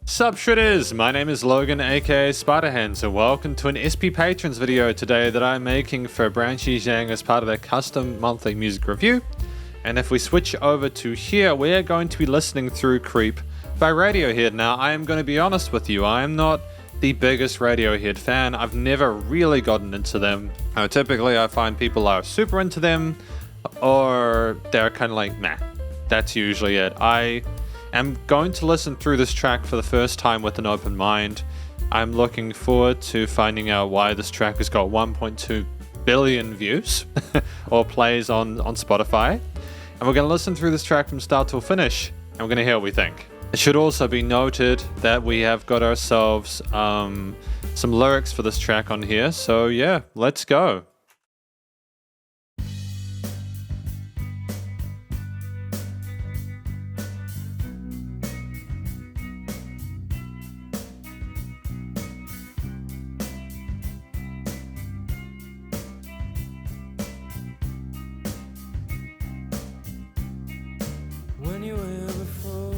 Sup Shredders, my name is Logan aka Spiderhands and welcome to an SP Patrons video today that I'm making for BranSi0730 ZHANG as part of their custom monthly music review. And if we switch over to here, we're going to be listening through Creep by Radiohead. Now I am going to be honest with you, I am not the biggest Radiohead fan. I've never really gotten into them. Typically I find people are super into them or they're kind of like, nah, that's usually it. I'm going to listen through this track for the first time with an open mind. I'm looking forward to finding out why this track has got 1.2 billion views or plays on Spotify. And we're going to listen through this track from start till finish and we're going to hear what we think. It should also be noted that we have got ourselves some lyrics for this track on here. So yeah, let's go. When you were here before,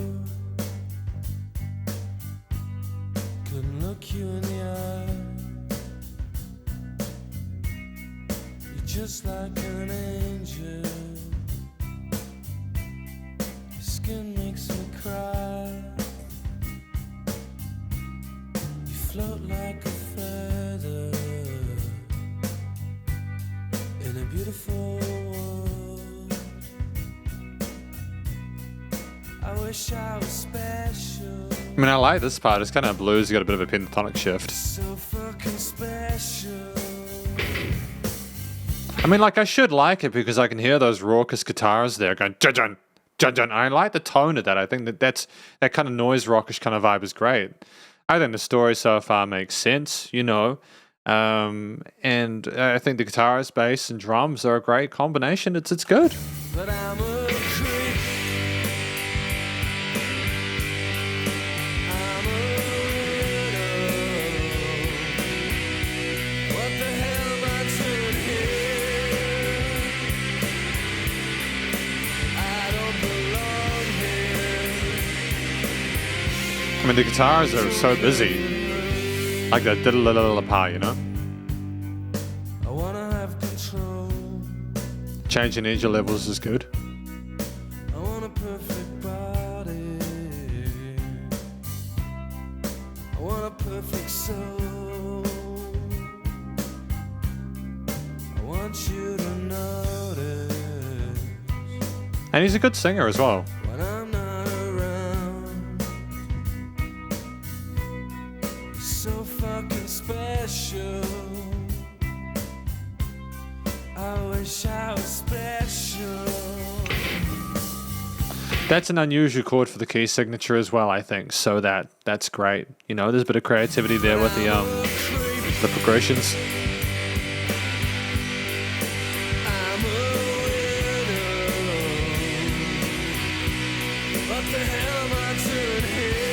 couldn't look you in the eye. You're just like an angel. Your skin makes me cry. You float like a feather in a beautiful world. I wish I was special. I mean, I like this part. It's kind of blues. You got a bit of a pentatonic shift. So fucking special. I mean, like, I should like it because I can hear those raucous guitars there going jun jun jun. I like the tone of that. I think that kind of noise rockish kind of vibe is great. I think the story so far makes sense, you know. And I think the guitars, bass, and drums are a great combination. It's good. But I'm a creep. I'm a widow. What the hell am I doing here? I don't belong here. I mean, the guitars are so busy. Like that diddle-a-diddle-a-pa, you know? I wanna have control. Changing energy levels is good. I want a perfect body. I want a perfect soul. I want you to notice And he's a good singer as well. when I'm not around. You're so fucking special. I wish I was special. That's an unusual chord for the key signature as well, I think. So that's great. You know, there's a bit of creativity there with the progressions. I'm a widow. What the hell am I doing here?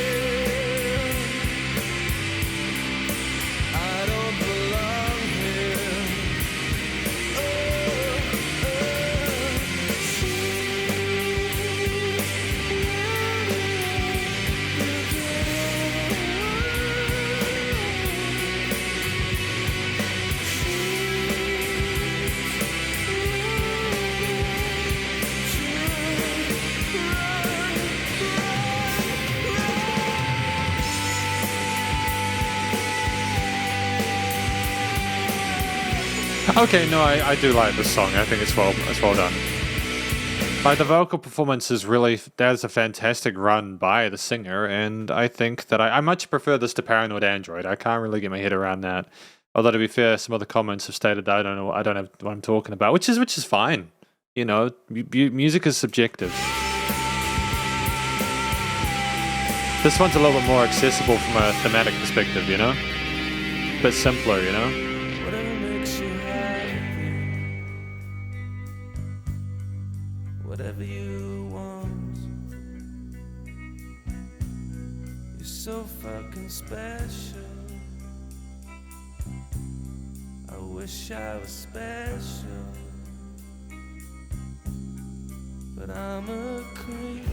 I don't belong here. Okay, no, I do like this song. I think it's well done. Like the vocal performance is really, that's a fantastic run by the singer, and I think that I much prefer this to Paranoid Android. I can't really get my head around that. Although to be fair, some of the comments have stated that I don't know what I'm talking about, which is fine. You know, music is subjective. This one's a little bit more accessible from a thematic perspective, you know? A bit simpler, you know? Whatever makes you happy, whatever you want. You're so fucking special. I wish I was special, but I'm a creep.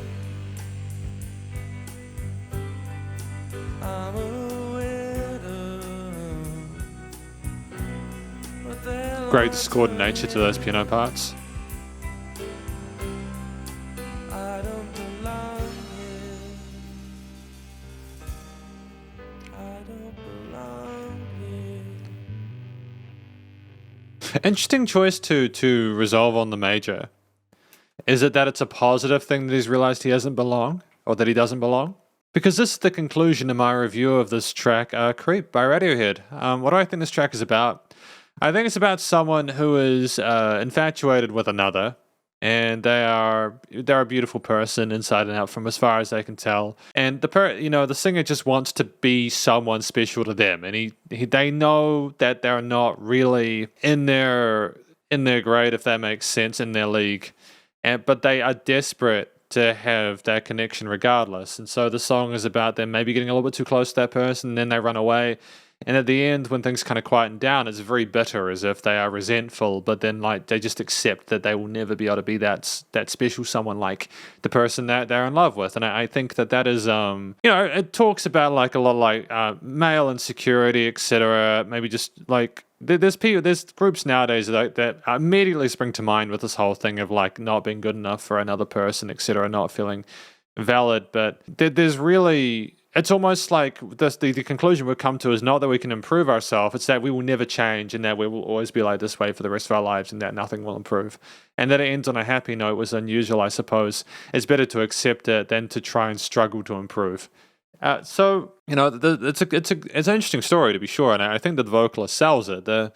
great discordant nature to those piano parts. I don't belong here. I don't belong here. Interesting choice to resolve on the major. Is it that it's a positive thing that he's realized he doesn't belong, or that he doesn't belong? Because this is the conclusion of my review of this track, Creep by Radiohead. What do I think this track is about? I think it's about someone who is infatuated with another, and they're a beautiful person inside and out from as far as they can tell. And the singer just wants to be someone special to them, and they know that they're not really in their grade, if that makes sense, in their league, but they are desperate to have that connection regardless. And so the song is about them maybe getting a little bit too close to that person, and then they run away. And at the end, when things kind of quieten down, it's very bitter, as if they are resentful, but then like they just accept that they will never be able to be that special someone like the person that they're in love with. And I think that is, it talks about like a lot of like male insecurity, etc. Maybe just like there's groups nowadays that immediately spring to mind with this whole thing of like not being good enough for another person, etc., not feeling valid. But there's really, it's almost like the conclusion we've come to is not that we can improve ourselves, it's that we will never change, and that we will always be like this way for the rest of our lives, and that nothing will improve. And that it ends on a happy note was unusual, I suppose. It's better to accept it than to try and struggle to improve. It's an interesting story, to be sure, and I think that the vocalist sells it. The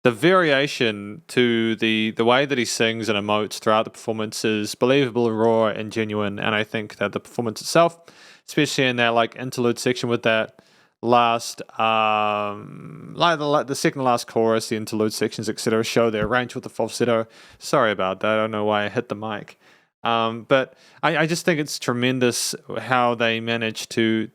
variation to the way that he sings and emotes throughout the performance is believable, raw, and genuine. And I think that the performance itself, especially in that like interlude section with that last, the second last chorus, the interlude sections, etc., show their range with the falsetto. Sorry about that. I don't know why I hit the mic. But I just think it's tremendous how they managed to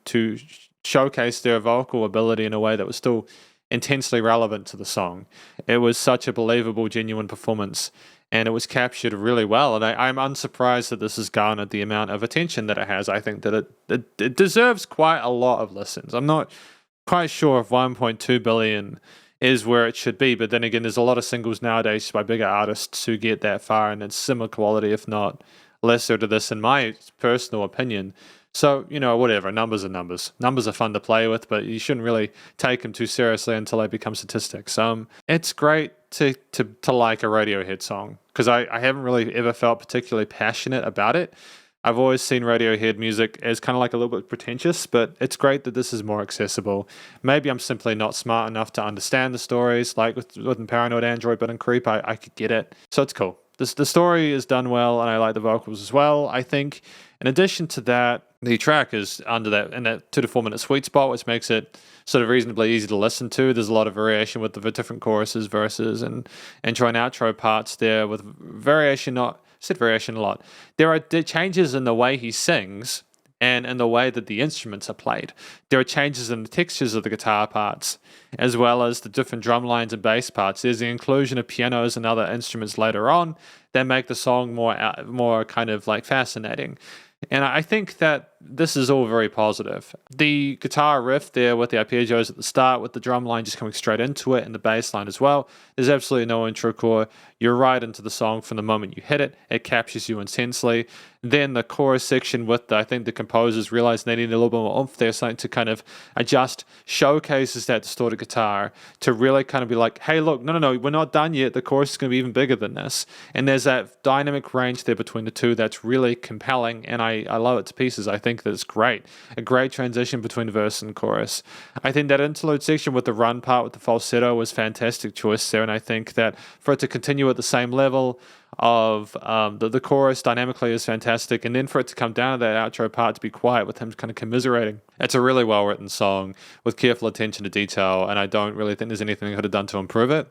showcase their vocal ability in a way that was still intensely relevant to the song. It was such a believable, genuine performance, and it was captured really well. And I'm unsurprised that this has garnered the amount of attention that it has. I think that it deserves quite a lot of listens. I'm not quite sure if 1.2 billion is where it should be, but then again, there's a lot of singles nowadays by bigger artists who get that far, and it's similar quality, if not lesser to this, in my personal opinion. So, whatever, numbers are numbers. Numbers are fun to play with, but you shouldn't really take them too seriously until they become statistics. It's great to like a Radiohead song, because I haven't really ever felt particularly passionate about it. I've always seen Radiohead music as kind of like a little bit pretentious, but it's great that this is more accessible. Maybe I'm simply not smart enough to understand the stories, like with Paranoid Android, but in Creep, I could get it. So it's cool. The story is done well, and I like the vocals as well. I think, in addition to that, the track is in that 2 to 4 minute sweet spot, which makes it sort of reasonably easy to listen to. There's a lot of variation with the different choruses, verses, and intro and outro parts there, with variation a lot. There are changes in the way he sings and in the way that the instruments are played. There are changes in the textures of the guitar parts, as well as the different drum lines and bass parts. There's the inclusion of pianos and other instruments later on that make the song more kind of like fascinating. And I think that this is all very positive. The guitar riff there with the arpeggios at the start, with the drum line just coming straight into it, and the bass line as well. There's absolutely no intro core. You're right into the song from the moment you hit it. It captures you intensely. Then the chorus section with, I think the composers realized they needed a little bit more oomph there, something to kind of adjust, showcases that distorted guitar to really kind of be like, hey, look, no, we're not done yet. The chorus is going to be even bigger than this. And there's that dynamic range there between the two that's really compelling, and I love it to pieces. I think that it's great. A great transition between verse and chorus. I think that interlude section with the run part with the falsetto was fantastic choice there, and I think that for it to continue at the same level of the chorus dynamically is fantastic, and then for it to come down to that outro part to be quiet with him kind of commiserating. It's a really well written song with careful attention to detail, and I don't really think there's anything I could have done to improve it.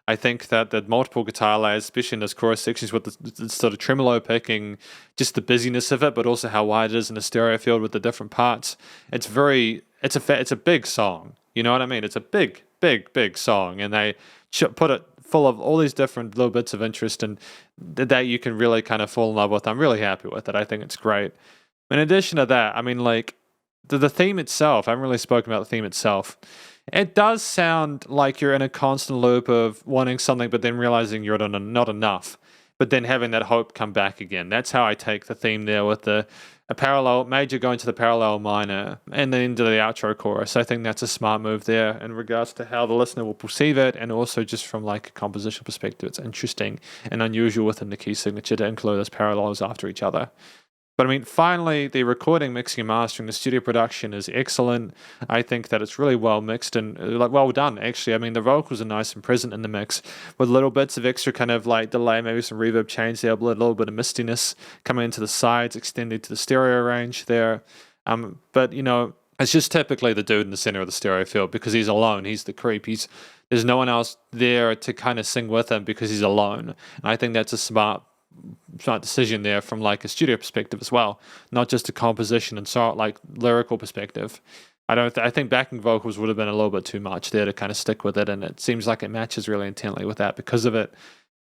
I think that the multiple guitar layers, especially in those chorus sections with the sort of tremolo picking, just the busyness of it, but also how wide it is in the stereo field with the different parts. It's a big song. You know what I mean? It's a big song, and they put it full of all these different little bits of interest, and that you can really kind of fall in love with. I'm really happy with it. I think it's great. In addition to that, I mean, like the theme itself, I haven't really spoken about the theme itself. It does sound like you're in a constant loop of wanting something, but then realizing you're not enough, but then having that hope come back again. That's how I take the theme there with a parallel major going to the parallel minor and then into the outro chorus. I think that's a smart move there in regards to how the listener will perceive it, and also just from like a composition perspective, it's interesting and unusual within the key signature to include those parallels after each other. But I mean, finally, the recording, mixing, and mastering, the studio production is excellent. I think that it's really well mixed and like well done, actually. I mean, the vocals are nice and present in the mix with little bits of extra kind of like delay, maybe some reverb change there, a little bit of mistiness coming into the sides, extending to the stereo range there. But, you know, it's just typically the dude in the center of the stereo field because he's alone. He's the creep. There's no one else there to kind of sing with him because he's alone. And I think that's a smart decision there from like a studio perspective as well, not just a composition and sort like lyrical perspective. I think backing vocals would have been a little bit too much there to kind of stick with it, and it seems like it matches really intently with that because of it.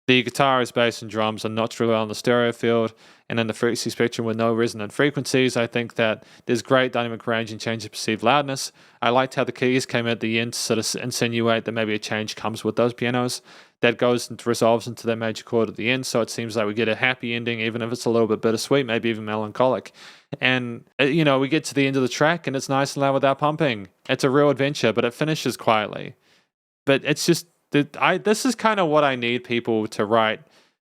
The guitars, bass, and drums are notched really well on the stereo field and in the frequency spectrum with no resonant frequencies. I think that there's great dynamic range and change of perceived loudness. I liked how the keys came at the end to sort of insinuate that maybe a change comes with those pianos. That goes and resolves into that major chord at the end, so it seems like we get a happy ending, even if it's a little bit bittersweet, maybe even melancholic. And, you know, we get to the end of the track and it's nice and loud without pumping. It's a real adventure, but it finishes quietly. But it's just, this is kind of what I need people to write,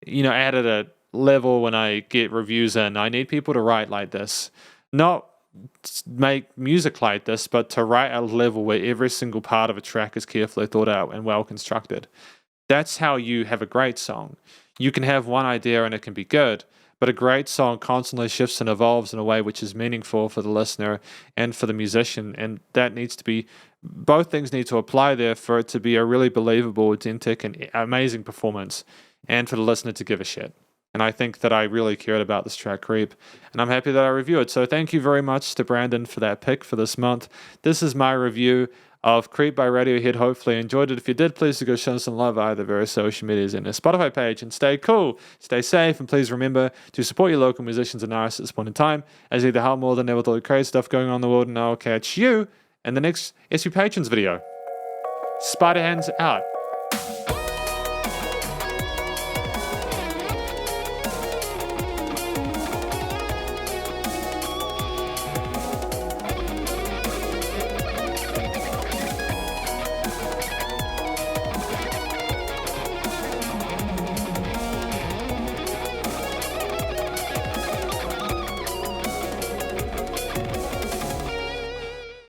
you know, at a level when I get reviews in. I need people to write like this. Not make music like this, but to write at a level where every single part of a track is carefully thought out and well constructed. That's how you have a great song. You can have one idea and it can be good, but a great song constantly shifts and evolves in a way which is meaningful for the listener and for the musician. And that needs to be, both things need to apply there for it to be a really believable, authentic, and amazing performance, and for the listener to give a shit. And I think that I really cared about this track, Creep, and I'm happy that I reviewed it. So thank you very much to Brandon for that pick for this month. This is my review of Creep by Radiohead. Hopefully you enjoyed it. If you did, please do go show us some love via the various social medias and the Spotify page. And stay cool, stay safe, and please remember to support your local musicians and artists at this point in time, as they help more than ever with all the crazy stuff going on in the world. And I'll catch you in the next SP Patrons video. Spiderhands out.